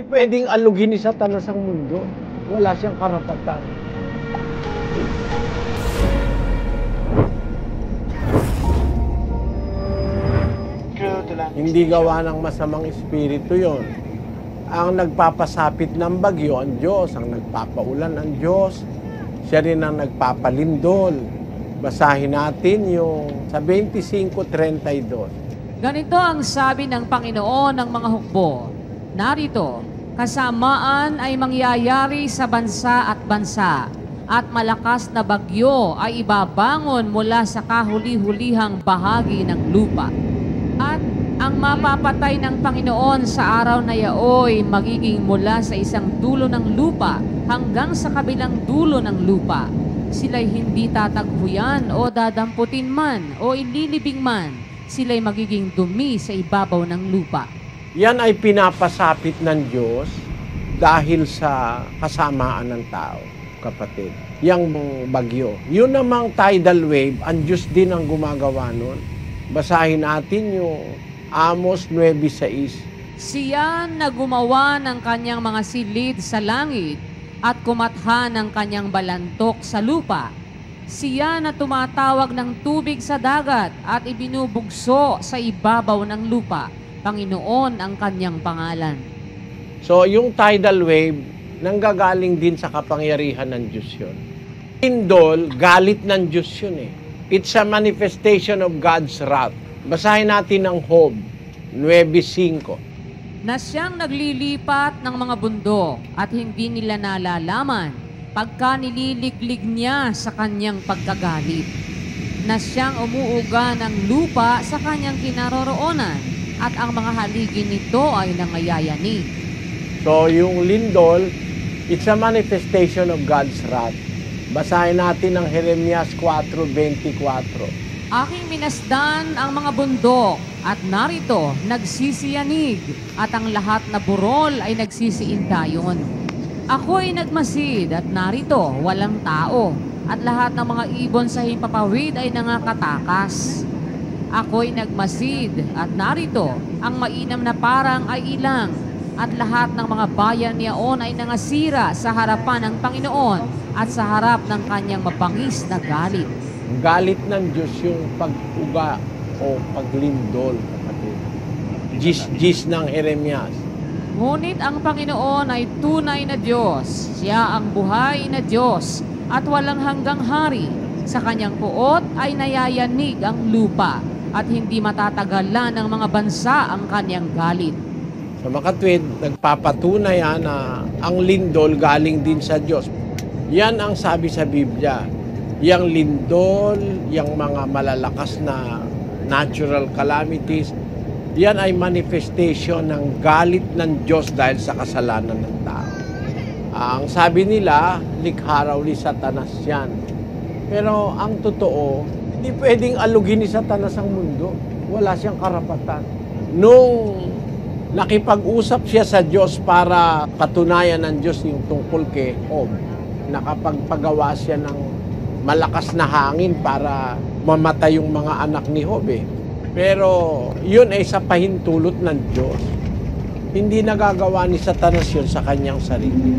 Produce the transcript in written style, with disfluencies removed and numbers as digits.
pwedeng alugin ni Satanas ang mundo. Wala siyang karapatan. Hindi gawa ng masamang espiritu yon. Ang nagpapasapit ng bagyo, ang Diyos. Ang nagpapaulan, ang Diyos. Siya rin ang nagpapalindol. Basahin natin yung sa 25:32. Ganito ang sabi ng Panginoon ng mga hukbo. Narito, kasamaan ay mangyayari sa bansa at bansa, at malakas na bagyo ay ibabangon mula sa kahuli-hulihang bahagi ng lupa. At ang mapapatay ng Panginoon sa araw na yaoy magiging mula sa isang dulo ng lupa hanggang sa kabilang dulo ng lupa. Sila'y hindi tatagpuyan o dadamputin man o ililibing man. Sila'y magiging dumi sa ibabaw ng lupa. Yan ay pinapasapit ng Diyos dahil sa kasamaan ng tao, kapatid. Yang bagyo. Yun namang tidal wave, ang Diyos din ang gumagawa nun. Basahin natin yung Amos 9:6. Siya na gumawa ng kanyang mga silid sa langit at kumatha ng kanyang balantok sa lupa. Siya na tumatawag ng tubig sa dagat at ibinubugso sa ibabaw ng lupa. Panginoon ang kanyang pangalan. So, yung tidal wave, nanggagaling din sa kapangyarihan ng Diyos yun. Lindol, galit ng Diyos yun eh. It's a manifestation of God's wrath. Basahin natin ang Job 9:5. Na siyang naglilipat ng mga bundok at hindi nila nalalaman pagka nililiglig niya sa kanyang pagkagalit. Na siyang umuuga ng lupa sa kanyang kinaroroonan at ang mga haligi nito ay nangayayanig. So, yung lindol, it's a manifestation of God's wrath. Basahin natin ang Jeremias 4:24. Aking minasdan ang mga bundok at narito nagsisiyanig at ang lahat na burol ay nagsisiindayon. Ako'y nagmasid at narito walang tao at lahat ng mga ibon sa himpapawid ay nangakatakas. Ako'y nagmasid at narito ang mainam na parang ay ilang at lahat ng mga bayan niyaon ay nangasira sa harapan ng Panginoon at sa harap ng kanyang mapangis na galit. Galit ng Diyos yung pag-uga o paglindol, kapatid. Gis ng Jeremias. Ngunit ang Panginoon ay tunay na Diyos. Siya ang buhay na Diyos at walang hanggang hari. Sa kanyang puot ay nayayanig ang lupa at hindi matatagalan ng mga bansa ang kanyang galit. Sa makatwid, nagpapatunay na ang lindol galing din sa Diyos. Yan ang sabi sa Biblia. Yang lindol, yang mga malalakas na natural calamities, yan ay manifestation ng galit ng Diyos dahil sa kasalanan ng tao. Ang sabi nila, likha raw ni Satanas yan. Pero ang totoo, hindi pwedeng alugin ni Satanas ang mundo. Wala siyang karapatan. Nung nakipag-usap siya sa Diyos para patunayan ng Diyos yung tungkol kay Job, nakapagpagawa siya ng malakas na hangin para mamatay yung mga anak ni Job eh. Pero yun ay sa pahintulot ng Diyos. Hindi nagagawa ni Satanas yun sa kanyang sarili.